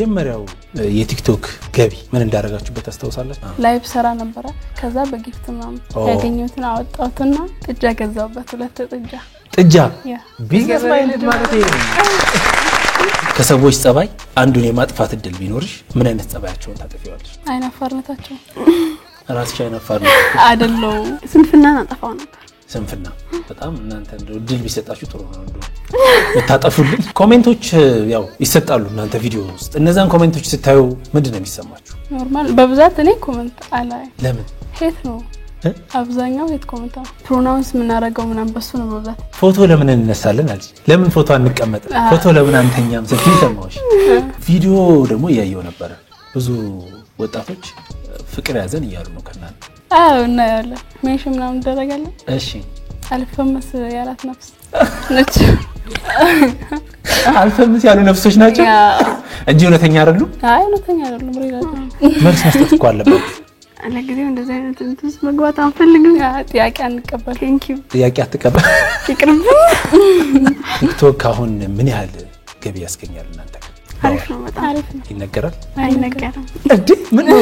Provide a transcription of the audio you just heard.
የመጀመሪያው የቲክቶክ ገቢ ምን እንዳደረጋችሁበት አስተውሳላችሁ? ላይቭ ሰራ ነበር ከዛ በጊፍት ማም ያገኘሁትን አወጣሁትና ጥጃ ገዛውበት 2 ጥጃ ቢዝነስ ማይንድ ማለት ነው ከሰዎች ጸባይ አንዱን የማጥፋት እድል ቢኖርሽ ምን አይነት ጸባያቸውን ታጠፊዋለሽ? አይናፋርነታቸው ራስሽ አይናፋርነት አይደለም ስንፍና አጠፋው ነበር ስንፍና በጣም እናንተ እንደው እድል ቢሰጣችሁ ጥሩ ነው እንደው መታጠፉልኝ ኮሜንቶች ያው ይሰጣሉ እናንተ ቪዲዮ ውስጥ እነዛን ኮሜንቶች ስታዩ ምንድነው የሚሰማችሁ? ኖርማል በብዛት እኔ ኮሜንት አላይ ለምን ሄት ነው አብዛኛው ሄት ኮሜንት ፕሮናውንስ ምን አረጋው ምናምን በሱ ነው በብዛት ፎቶ ለምን እንነሳለን አልጂ ለምን ፎቶ አንቀመጥ ፎቶ ለምን አንተኛም ስትይ ሰማሁሽ ቪዲዮ ደግሞ ያየው ነበር ብዙ ወጣቶች ፍቅር ያዘን ይያሉ ነው ከናን እና ያለ ሜንሽን ምናምን ደረጋለ እሺ አልፈምስ ያላት ነፍስ ነች አልፈምስ ያሉ ነፍሶች ናቸው እንጂ እውነተኛ አይደሉ አይ እውነተኛ አይደሉም ሪላጅ መልስ መስጠት እኮ አለበት አለግዲው እንደዚህ አይነት እንትስ መግባት አንፈልግም ጥያቄ አንቀበል ቴንኪው ጥያቄ አትቀበል ይቅርብ ቲክቶክ አሁን ምን ያህል ገቢ ያስገኛል እናንተ አሪፍ ነው በጣም አሪፍ ነው ይነገራል አይነገርም እንዴ ምን ነው